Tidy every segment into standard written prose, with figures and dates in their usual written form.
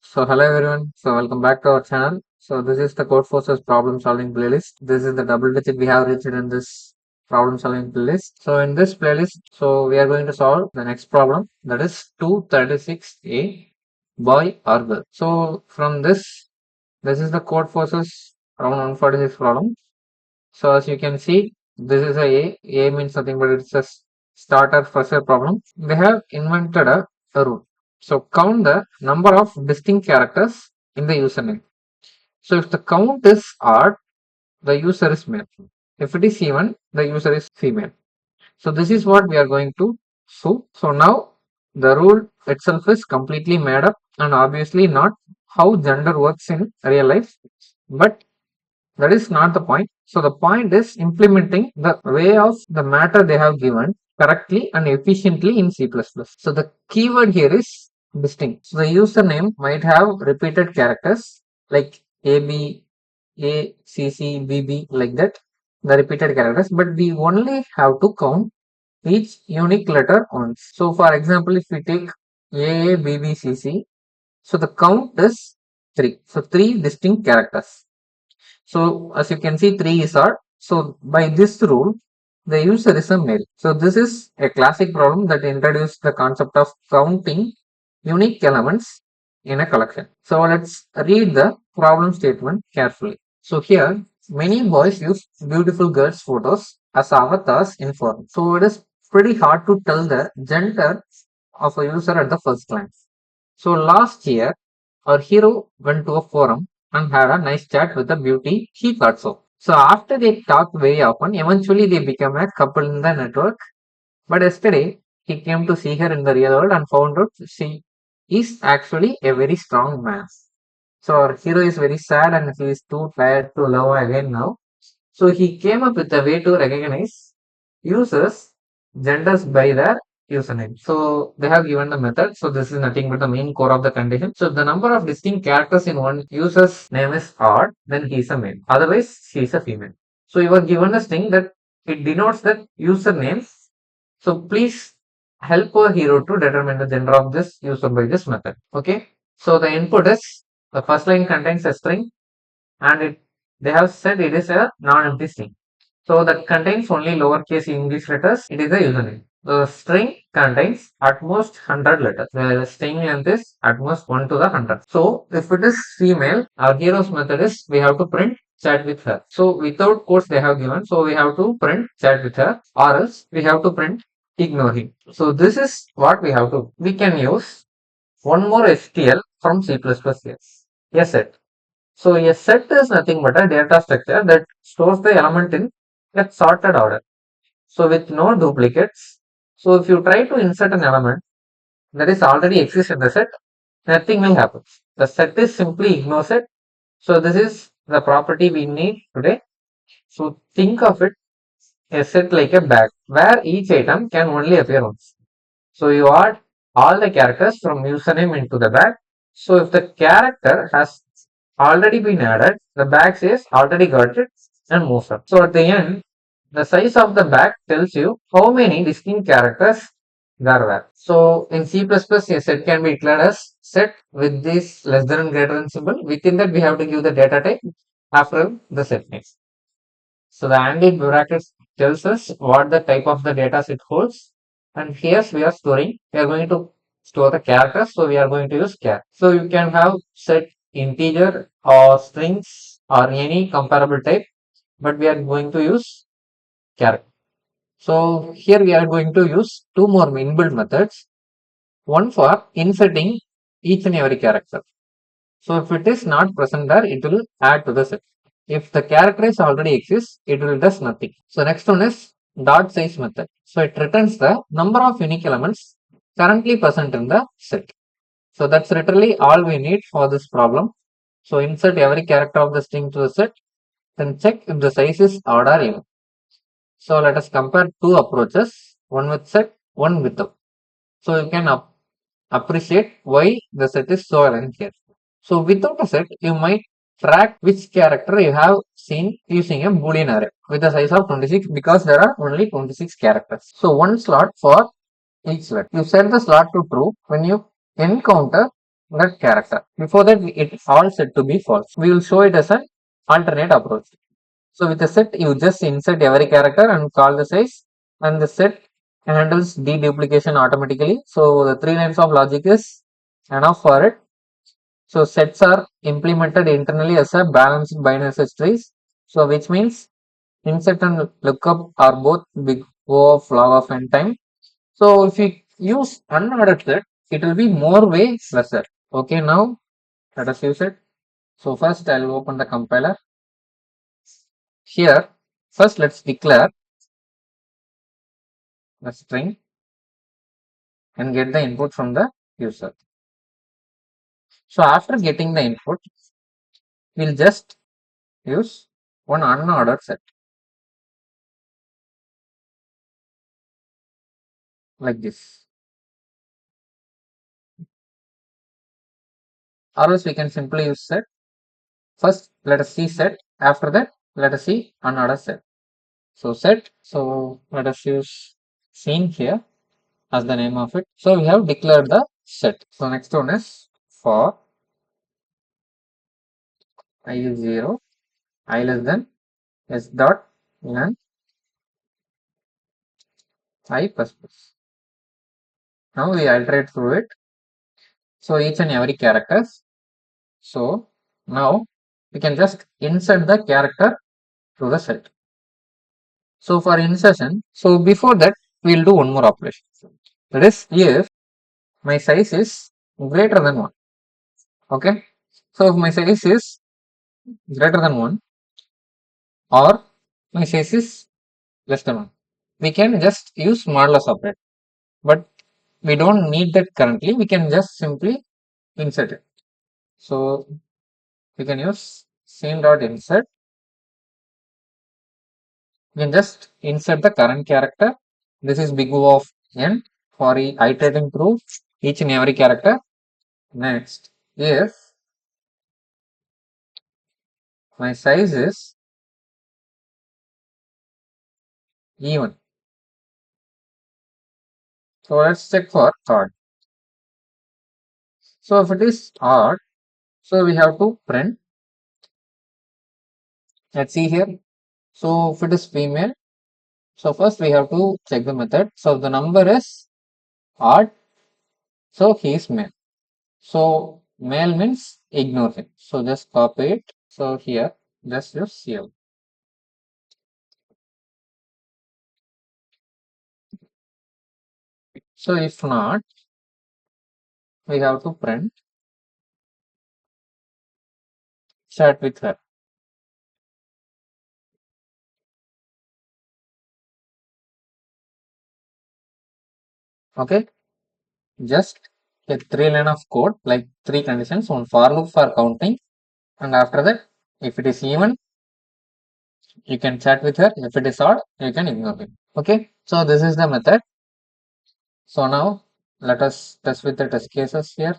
So hello everyone. So welcome back to our channel. So this is the Codeforces problem solving playlist. This is the double digit we have reached in this problem solving playlist. So in this playlist, so we are going to solve the next problem, that is 236A, boy or girl. So from this is the Codeforces around 146 problem. So as you can see, this is a A. A means nothing but it's a starter first problem. They have invented a rule. So count the number of distinct characters in the username. So if the count is odd, the user is male. If it is even, the user is female. So this is what we are going to show. So now the rule itself is completely made up and obviously not how gender works in real life. But that is not the point. So the point is implementing the way of the matter they have given correctly and efficiently in C++. So the keyword here is distinct. So the username might have repeated characters like AB, A, CC, BB, like that, the repeated characters, but we only have to count each unique letter once. So for example, if we take A, B, B, C, C, so the count is 3. So 3 distinct characters. So as you can see, 3 is odd. So by this rule, the user is a male. So this is a classic problem that introduced the concept of counting unique elements in a collection. So let's read the problem statement carefully. So here, many boys use beautiful girls' photos as avatars in form. So it is pretty hard to tell the gender of a user at the first glance. So last year, our hero went to a forum and had a nice chat with a beauty he thought so. So after they talked very often, eventually they became a couple in the network. But yesterday, he came to see her in the real world and found out she is actually a very strong man. So our hero is very sad and he is too tired to love again now. So he came up with a way to recognize users genders by their username. So they have given the method. So this is nothing but the main core of the condition. So the number of distinct characters in one user's name is odd, then he is a male. Otherwise, she is a female. So you are given a string that it denotes the username. So please help our hero to determine the gender of this user by this method. Okay. So the input is the first line contains a string and they have said it is a non-empty string. So that contains only lowercase English letters. It is the username. The string contains at most 100 letters. The string length is at most 1 to the 100. So if it is female, our hero's method is we have to print chat with her. So without quotes they have given, so we have to print chat with her, or else we have to print ignore him. So this is what we have to. We can use one more STL from C++ here. A set. So a set is nothing but a data structure that stores the element in a sorted order. So with no duplicates. So if you try to insert an element that is already exists in the set, nothing will happen. The set is simply ignore set. So this is the property we need today. So think of it a set like a bag where each item can only appear once. So you add all the characters from username into the bag. So if the character has already been added, the bag says already got it and moves up. So at the end, the size of the bag tells you how many distinct characters there were. So in C++, a set can be declared as set with this less than and greater than symbol. Within that, we have to give the data type after the set name. So the AND brackets tells us what the type of the data set holds. And here we are storing, we are going to store the characters. So we are going to use char. So you can have set integer or strings or any comparable type, but we are going to use char. So here we are going to use two more inbuilt methods. One for inserting each and every character. So if it is not present there, it will add to the set. If the character is already exists, it will does nothing. So next one is dot size method. So it returns the number of unique elements currently present in the set. So that's literally all we need for this problem. So insert every character of the string to the set, then check if the size is odd or even. So let us compare two approaches, one with set, one without. So you can appreciate why the set is so aligned here. So without a set, you might track which character you have seen using a boolean array with a size of 26 because there are only 26 characters. So one slot for each slot. You set the slot to true when you encounter that character. Before that, it all set to be false. We will show it as an alternate approach. So with the set, you just insert every character and call the size, and the set handles deduplication automatically. So the 3 lines of logic is enough for it. So sets are implemented internally as a balanced binary search trees. So which means insert and lookup are both big O of log of n time. So if you use unordered set, it will be more way lesser. Okay, now let us use it. So first I'll open the compiler. Here, first let's declare the string and get the input from the user. So after getting the input, we'll just use one unordered set like this. Or else we can simply use set. First let us see set, after that let us see unordered set. So set, so let us use scene here as the name of it. So we have declared the set. So next one is for I is 0, I less than s dot and I plus plus. Now we iterate through it. So each and every characters. So now we can just insert the character to the set. So for insertion, so before that we'll do one more operation. That is if my size is greater than 1. Okay. So if my size is greater than 1 or my size is less than 1, we can just use modulus operator. But we don't need that currently. We can just simply insert it. So we can use scene.insert. We can just insert the current character. This is big O of n for iterating through each and every character. Next, if my size is even, so let's check for odd. So if it is odd, so we have to print. Let's see here. So if it is female, so first we have to check the method. So if the number is odd, so he is male. So male means ignore him. So just copy it. So here just use CL. So if not, we have to print chat with her. Okay, just a 3 line of code like 3 conditions, one for loop for counting, and after that, if it is even, you can chat with her. If it is odd, you can ignore him. Okay, so this is the method. So now let us test with the test cases here.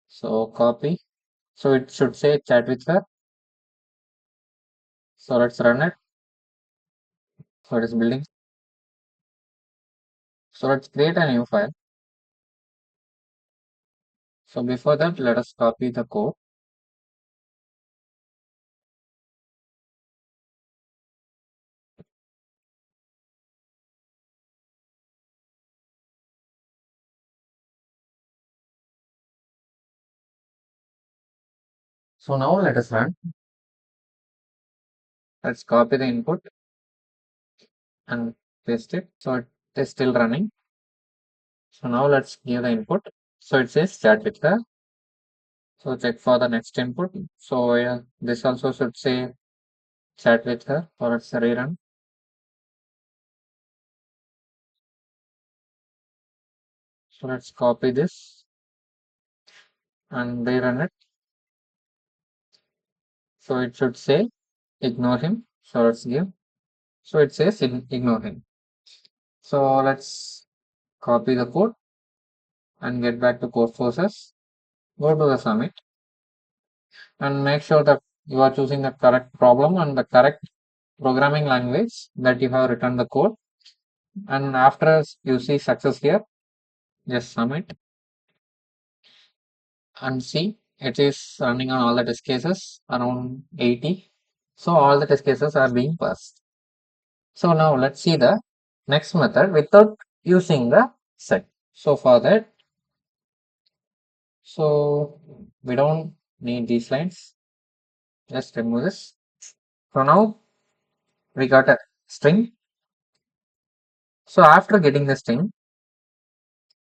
So copy. So it should say chat with her. So let's run it. So it is building. So let's create a new file. So before that, let us copy the code. So now let us run. Let's copy the input and paste it. So it is still running. So now let's give the input. So it says chat with her. So check for the next input. So yeah, this also should say chat with her, or it's a rerun. So let's copy this and rerun it. So it should say ignore him. So let's give. So it says ignore him. So let's copy the code and get back to Codeforces. Go to the summit and make sure that you are choosing the correct problem and the correct programming language that you have written the code. And after you see success here, just submit. and see it is running on all the test cases around 80. So all the test cases are being passed. So now let's see the next method without using the set. So for that, so we don't need these lines. Just remove this. So now we got a string. So after getting the string,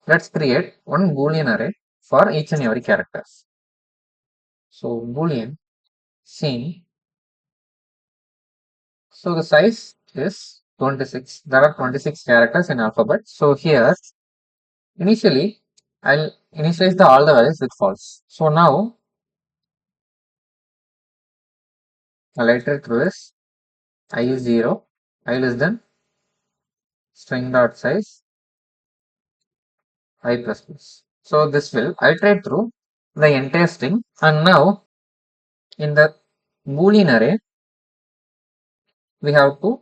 let's create one boolean array for each and every characters. So boolean scene. So the size is 26. There are 26 characters in alphabet. So here initially I'll initialize all the values with false. So now I'll iterate through this. I is 0, I less than string dot size I plus plus. So this will iterate through the entire string, and now in the boolean array we have to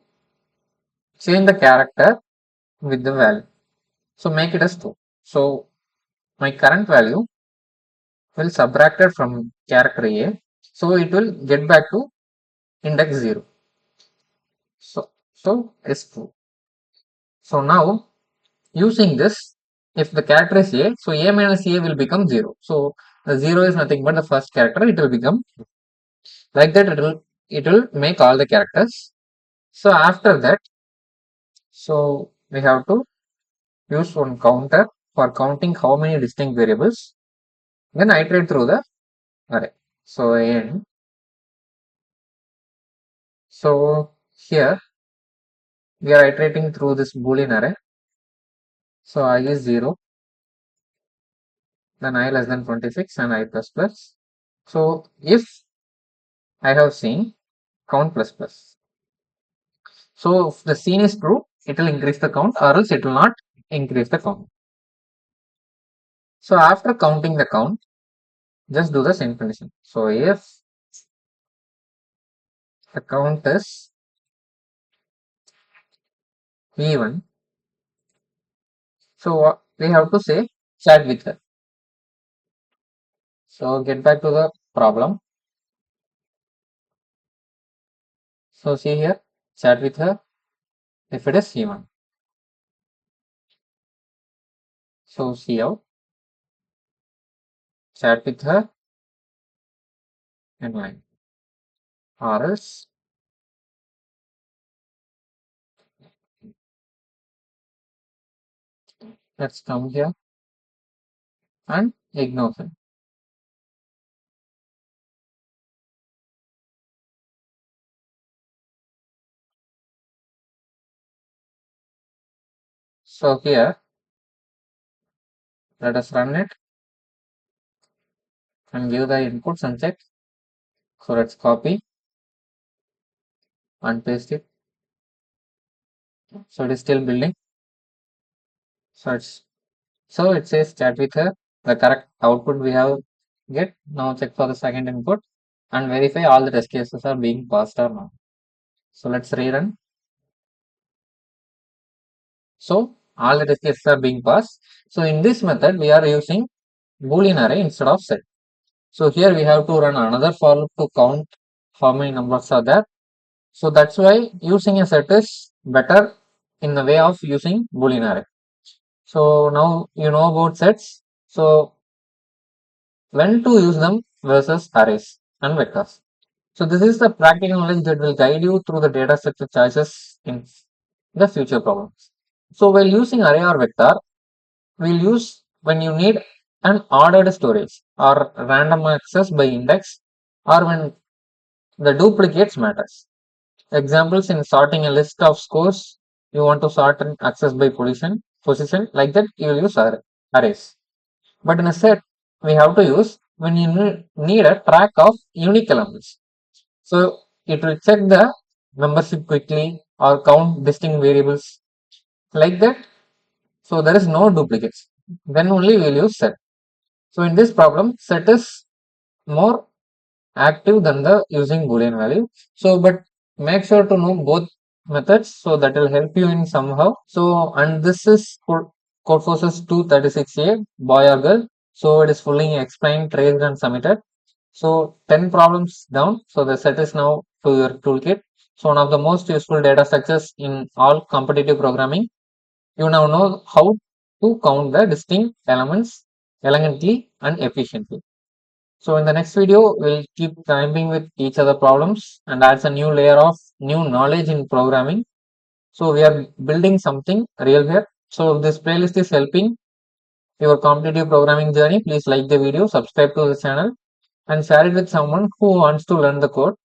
change the character with the value. So make it as 2. So my current value will subtracted from character A, so it will get back to index 0. So it's true. So now using this, if the character is A, so A minus A will become 0. So the 0 is nothing but the first character, it will become like that. It will make all the characters. So after that, so we have to use one counter for counting how many distinct variables. Then iterate through the array. So n. So here we are iterating through this boolean array. So I is 0, then I less than 26 and I plus plus. So if I have seen count plus plus. So if the scene is true, it will increase the count, or else it will not increase the count. So after counting the count, just do the same condition. So if the count is V1, so we have to say chat with her. So get back to the problem. So see here, chat with her if it is C1. So see out, chat with her and line, or else let's come here and ignore them. So here, let us run it and give the inputs and check. So let's copy and paste it. So it is still building. So it says chat with her. The correct output we have get. Now check for the second input and verify all the test cases are being passed or not. So let's rerun. So all the test cases are being passed. So in this method we are using boolean array instead of set. So here we have to run another for loop to count how many numbers are there. So that's why using a set is better in the way of using boolean array. So now you know about sets. So when to use them versus arrays and vectors. So this is the practical knowledge that will guide you through the data structure choices in the future problems. So while using array or vector, we'll use when you need an ordered storage or random access by index, or when the duplicates matters. Examples in sorting a list of scores, you want to sort and access by position like that, you will use arrays. But in a set, we have to use when you need a track of unique elements. So it will check the membership quickly or count distinct variables like that. So there is no duplicates. Then only we will use set. So in this problem, set is more active than the using boolean value. So but make sure to know both methods, so that will help you in somehow. So and this is Codeforces 236A, boy or girl. So it is fully explained, traced, and submitted. So 10 problems down. So the set is now to your toolkit. So one of the most useful data structures in all competitive programming. You now know how to count the distinct elements elegantly and efficiently. So in the next video, we'll keep climbing with each other problems and adds a new layer of new knowledge in programming. So we are building something real here. So if this playlist is helping your competitive programming journey, please like the video, subscribe to the channel, and share it with someone who wants to learn the code.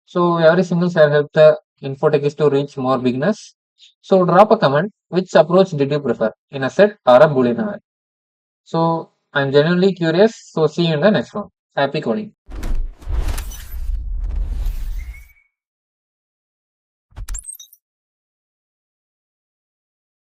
So every single share helps the InfoTechiezz to reach more beginners. So drop a comment. Which approach did you prefer, in a set or a boolean array? So I'm genuinely curious. So see you in the next one. Happy coding.